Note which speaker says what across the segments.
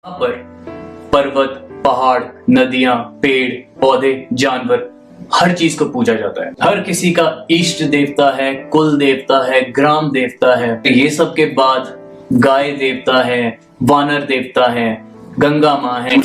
Speaker 1: यहाँ पर पर्वत, पहाड़, नदियां, पेड़, पौधे, जानवर, हर चीज को पूजा जाता है। हर किसी का इष्ट देवता है, कुल देवता है, ग्राम देवता है। ये सब के बाद गाय देवता है, वानर देवता है, गंगा माँ है,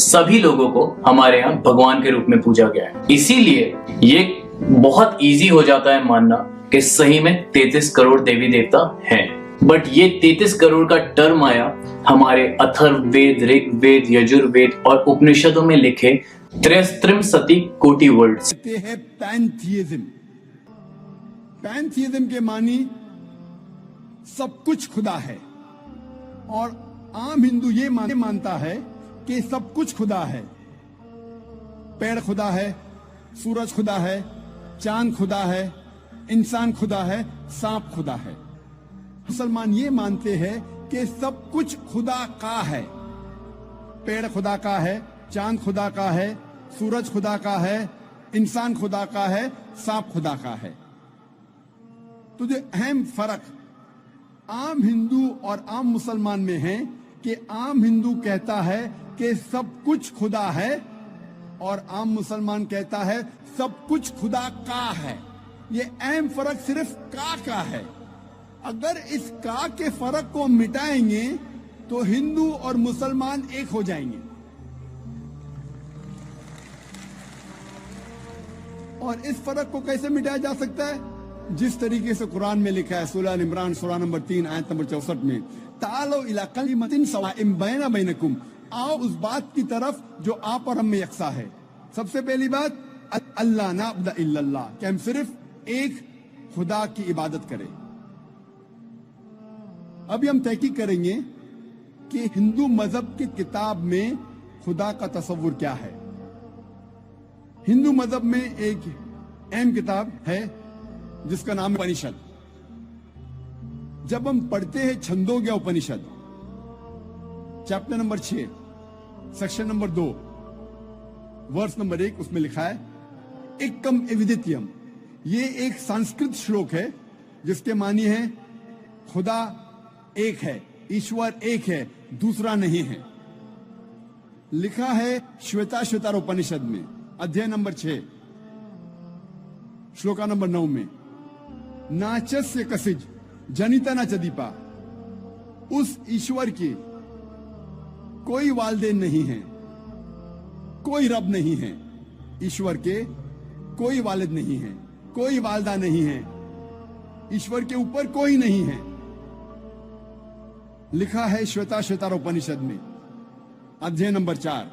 Speaker 1: सभी लोगों को हमारे यहाँ भगवान के रूप में पूजा गया है। इसीलिए ये बहुत इजी हो जाता है मानना कि सही में 33 करोड़ देवी देवता हैं। बट ये 33 करोड़ का टर्म आया हमारे अथर्ववेद, ऋग्वेद, यजुर्वेद और उपनिषदों में लिखे त्रयस्त्रिंशति कोटि वर्ड
Speaker 2: है पैंथियज्म। पैंथियज्म के मानी सब कुछ खुदा है, और आम हिंदू ये मानता है कि सब कुछ खुदा है। पेड़ खुदा है, सूरज खुदा है, चांद खुदा है, इंसान खुदा है, सांप खुदा है। मुसलमान ये मानते हैं कि सब कुछ खुदा का है। पेड़ खुदा का है, चांद खुदा का है, सूरज खुदा का है, इंसान खुदा का है, सांप खुदा का है। तो जो अहम फर्क आम हिंदू और आम मुसलमान में है कि आम हिंदू कहता है कि सब कुछ खुदा है, और आम मुसलमान कहता है सब कुछ खुदा का है। ये अहम फर्क सिर्फ का है। अगर इस का के फर्क को मिटाएंगे तो हिंदू और मुसलमान एक हो जाएंगे। और इस फर्क को कैसे मिटाया जा सकता है? जिस तरीके से कुरान में लिखा है, सूरह इमरान सूरह नंबर 3 आयत नंबर 64 में, तालो इला कलिमतिन सवाइम बैना बैनकुम, आओ उस बात की तरफ जो आप और हम में यकसा है। सबसे पहली बात, अल्लाह नाबुद इल्लल्लाह, कि हम सिर्फ एक खुदा की इबादत करें। अभी हम तहकीक करेंगे कि हिंदू मजहब की किताब में खुदा का तस्वुर क्या है। हिंदू मजहब में एक अहम किताब है जिसका नाम है उपनिषद। जब हम पढ़ते हैं Chhandogya Upanishad, chapter number 6, section number 2, verse number 1, उसमें लिखा है एकम एविदित्यम। ये एक संस्कृत श्लोक है जिसके मानी है खुदा एक है, ईश्वर एक है, दूसरा नहीं है। लिखा है श्वेताश्वतर उपनिषद में, अध्याय नंबर 6, श्लोका नंबर 9 में, नाचस्य कसिज जनिता न चदीपा। उस ईश्वर की कोई वालदेन नहीं है, कोई रब नहीं है। ईश्वर के कोई वालिद नहीं है, कोई वालदा नहीं है, ईश्वर के ऊपर कोई नहीं है। लिखा है श्वेताश्वतर उपनिषद में, अध्याय नंबर 4,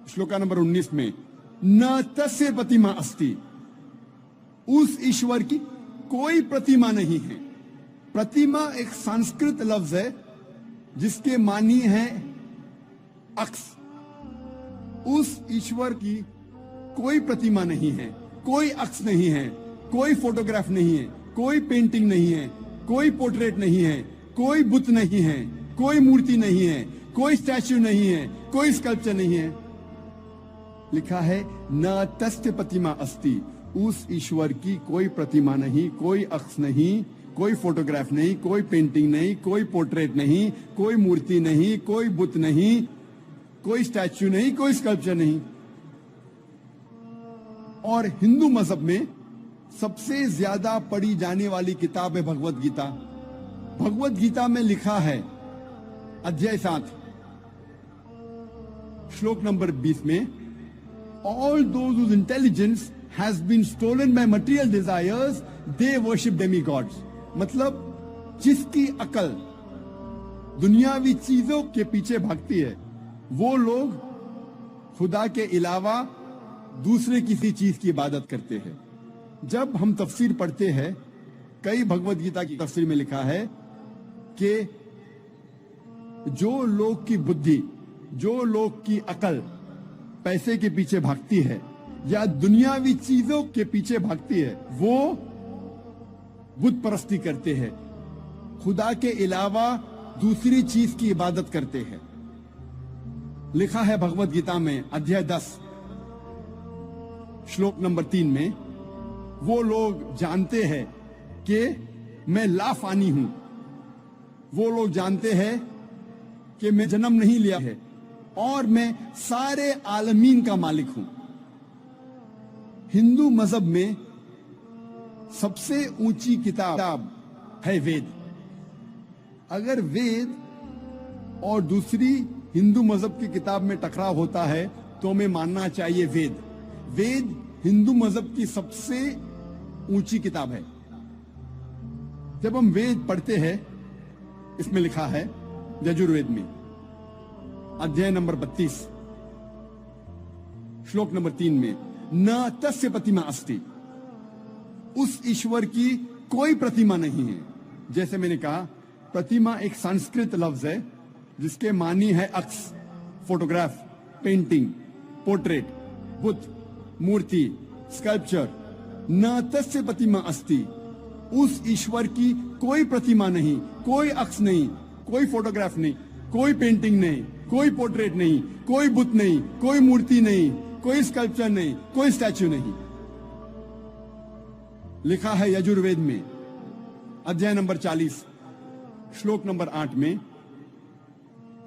Speaker 2: श्लोका नंबर 19 में, न तस्य प्रतिमा अस्ति। उस ईश्वर की कोई प्रतिमा नहीं है। प्रतिमा एक संस्कृत लफ्ज है जिसके मानी है अक्स। उस ईश्वर की कोई प्रतिमा नहीं है, कोई अक्स नहीं है, कोई फोटोग्राफ नहीं है, कोई पेंटिंग नहीं है, कोई पोर्ट्रेट नहीं है, कोई बुत नहीं है, कोई मूर्ति नहीं है, कोई स्टैच्यू नहीं है, कोई स्कल्पचर नहीं है। लिखा है न तस्य प्रतिमा अस्ति। उस ईश्वर की कोई प्रतिमा नहीं, कोई अक्स नहीं, कोई फोटोग्राफ नहीं, कोई पेंटिंग नहीं, कोई पोर्ट्रेट नहीं, कोई मूर्ति नहीं, कोई बुत नहीं, कोई स्टैच्यू नहीं, कोई स्कल्पचर नहीं। और हिंदू मजहब में सबसे ज्यादा पढ़ी जाने वाली किताब है भगवत गीता। भगवत गीता में लिखा है अध्याय 7, श्लोक नंबर 20 में, all those whose intelligence has been stolen by material desires, they worship demigods। मतलब जिसकी अकल दुनियावी चीजों के पीछे भागती है, वो लोग खुदा के अलावा दूसरे किसी चीज की इबादत करते हैं। जब हम तफसीर पढ़ते हैं, कई भगवत गीता की तफसीर में लिखा है कि जो लोग की बुद्धि, जो लोग की अकल पैसे के पीछे भागती है या दुनियावी चीजों के पीछे भागती है, वो बुत परस्ती करते हैं, खुदा के अलावा दूसरी चीज की इबादत करते हैं। लिखा है भगवत गीता में अध्याय 10, श्लोक नंबर 3 में, वो लोग जानते हैं कि मैं लाफानी हूं, वो लोग जानते हैं कि मैं जन्म नहीं लिया है और मैं सारे आलमीन का मालिक हूं। हिंदू मजहब में सबसे ऊंची किताब है वेद। अगर वेद और दूसरी हिंदू मजहब की किताब में टकराव होता है तो हमें मानना चाहिए वेद। वेद हिंदू मजहब की सबसे ऊंची किताब है। जब हम वेद पढ़ते हैं, इसमें लिखा है यजुर्वेद में अध्याय नंबर 32 श्लोक नंबर 3 में, न तस्य प्रतिमा अस्ति, उस ईश्वर की कोई प्रतिमा नहीं है। जैसे मैंने कहा, प्रतिमा एक संस्कृत लफ्ज है जिसके मानी है अक्स, फोटोग्राफ, पेंटिंग, पोर्ट्रेट, बुत, मूर्ति, स्कल्पचर। न तस्य प्रतिमा अस्ति, उस ईश्वर की कोई प्रतिमा नहीं, कोई अक्स नहीं, कोई फोटोग्राफ नहीं, कोई पेंटिंग नहीं, कोई पोर्ट्रेट नहीं, कोई बुत नहीं, कोई मूर्ति नहीं, कोई स्कल्पचर नहीं, कोई स्टैच्यू नहीं। लिखा है यजुर्वेद में अध्याय नंबर 40 श्लोक नंबर 8 में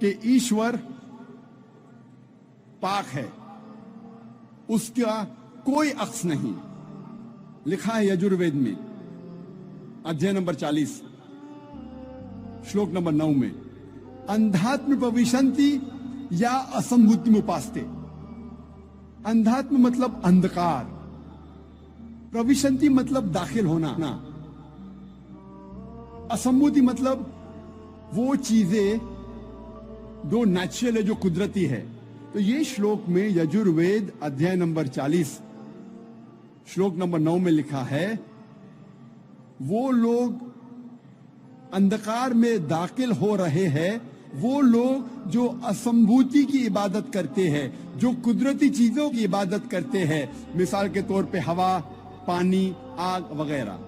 Speaker 2: कि ईश्वर पाक है, उसका कोई अक्स नहीं। लिखा है यजुर्वेद में अध्याय नंबर 40 श्लोक नंबर 9 में, अंधात्म प्रविशन्ति या असंभूति उपास्ते। अंधात्म मतलब अंधकार, प्रविशन्ति मतलब दाखिल होना, असंभूति मतलब वो चीजें जो नेचुरल है, जो कुदरती है। तो ये श्लोक में यजुर्वेद अध्याय नंबर 40 श्लोक नंबर 9 में लिखा है, वो लोग अंधकार में दाखिल हो रहे हैं, वो लोग जो असंभूति की इबादत करते हैं, जो कुदरती चीजों की इबादत करते हैं, मिसाल के तौर पे हवा, पानी, आग वगैरह।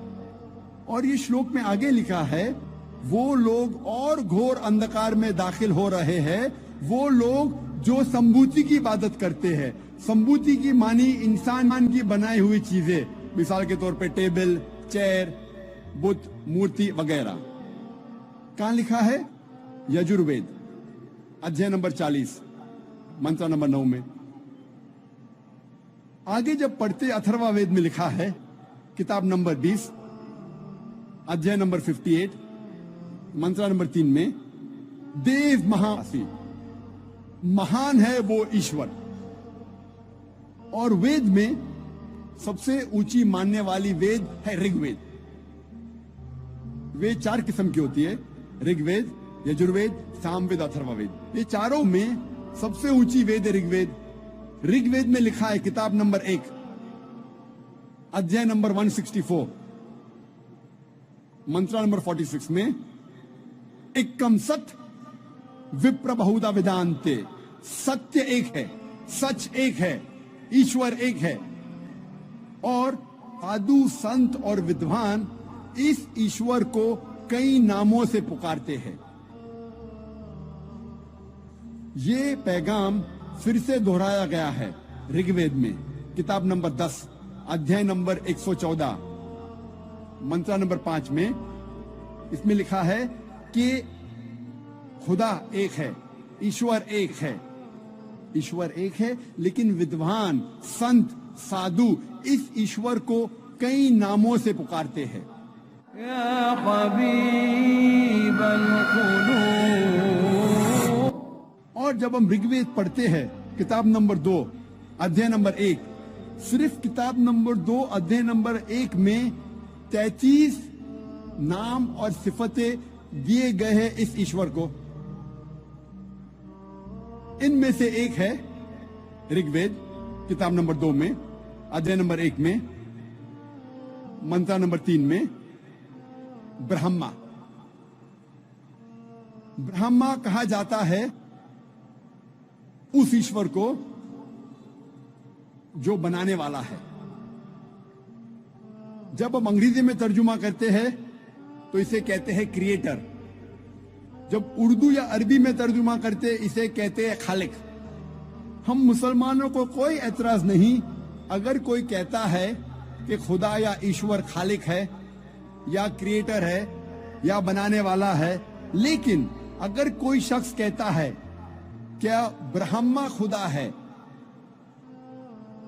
Speaker 2: और ये श्लोक में आगे लिखा है, वो लोग और घोर अंधकार में दाखिल हो रहे हैं, वो लोग जो संभूति की इबादत करते हैं। संभूति की मानी इंसान की बनाई हुई चीजें, मिसाल के तौर पे टेबल, चेयर, बुत, मूर्ति वगैरह। कहां लिखा है? यजुर्वेद अध्याय नंबर 40 मंत्र नंबर 9 में। आगे जब पढ़ते अथर्ववेद में लिखा है किताब नंबर 20 अध्याय नंबर 58 मंत्र नंबर 3 में, देव महासी, महान है वो ईश्वर। और वेद में सबसे ऊंची मानने वाली वेद है ऋग्वेद। वेद 4 किस्म की होती है, ऋग्वेद, यजुर्वेद, सामवेद, अथर्ववेद। ये चारों में सबसे ऊंची वेद है ऋग्वेद। ऋग्वेद में लिखा है किताब नंबर 1 अध्याय नंबर 164 मंत्र नंबर 46 में, एकम सत विप्र बहुधा वेदांते, सत्य एक है, सच एक है, ईश्वर एक है। और साधु, संत और विद्वान इस ईश्वर को कई नामों से पुकारते हैं। ये पैगाम फिर से दोहराया गया है ऋग्वेद में किताब नंबर 10 अध्याय नंबर 114 मंत्र नंबर 5 में। इसमें लिखा है कि खुदा एक है, ईश्वर एक है, ईश्वर एक है, लेकिन विद्वान, संत, साधु इस ईश्वर को कई नामों से पुकारते हैं।
Speaker 3: या हबीबल कुलूब।
Speaker 2: और जब हम ऋग्वेद पढ़ते हैं किताब नंबर 2 अध्याय नंबर 1, सिर्फ किताब नंबर 2 अध्याय नंबर 1 में 33 नाम और सिफतें दिए गए हैं इस ईश्वर को। इनमें से एक है ऋग्वेद किताब नंबर 2 में अध्याय नंबर 1 में मंत्र नंबर 3 में, ब्रह्मा। ब्रह्मा कहा जाता है उस ईश्वर को जो बनाने वाला है। जब हम अंग्रेजी में तर्जुमा करते हैं तो इसे कहते हैं क्रिएटर। जब उर्दू या अरबी में तर्जुमा करते इसे कहते हैं खालिक। हम मुसलमानों को कोई एतराज नहीं अगर कोई कहता है कि खुदा या ईश्वर खालिक है या क्रिएटर है या बनाने वाला है, लेकिन अगर कोई शख्स कहता है क्या ब्रह्मा खुदा है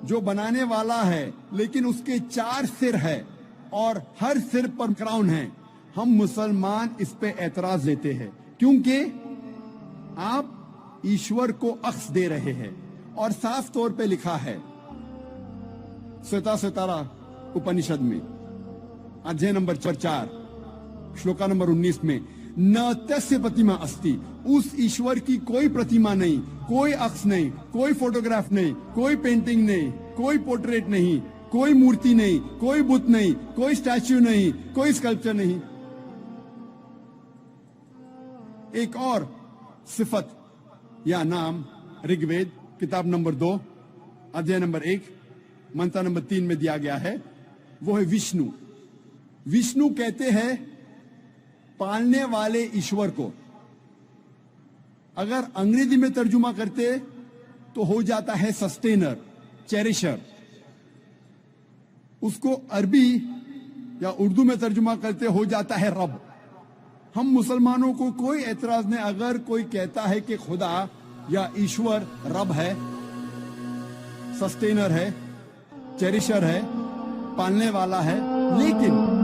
Speaker 2: जो बनाने वाला है, लेकिन उसके 4 सिर है और हर सिर पर क्राउन है, हम मुसलमान इस पे एतराज देते हैं, क्योंकि आप ईश्वर को अक्स दे रहे हैं। और साफ तौर पे लिखा है श्वेताश्वतरा उपनिषद में अध्याय नंबर 4 श्लोका नंबर 19 में, न तस्य प्रतिमा अस्ति, उस ईश्वर की कोई प्रतिमा नहीं, कोई अक्स नहीं, कोई फोटोग्राफ नहीं, कोई पेंटिंग नहीं, कोई पोर्ट्रेट नहीं, कोई मूर्ति नहीं, कोई बुत नहीं, कोई स्टैच्यू नहीं, कोई स्कल्पचर नहीं। एक और सिफत या नाम ऋग्वेद किताब नंबर 2 अध्याय नंबर 1 मंत्र नंबर 3 में दिया गया है, वो है विष्णु। विष्णु कहते हैं पालने वाले ईश्वर को। अगर अंग्रेजी में तर्जुमा करते तो हो जाता है सस्टेनर, चेरिशर। उसको अरबी या उर्दू में तर्जुमा करते हो जाता है रब। हम मुसलमानों को कोई एतराज नहीं अगर कोई कहता है कि खुदा या ईश्वर रब है, सस्टेनर है, चेरिशर है, पालने वाला है, लेकिन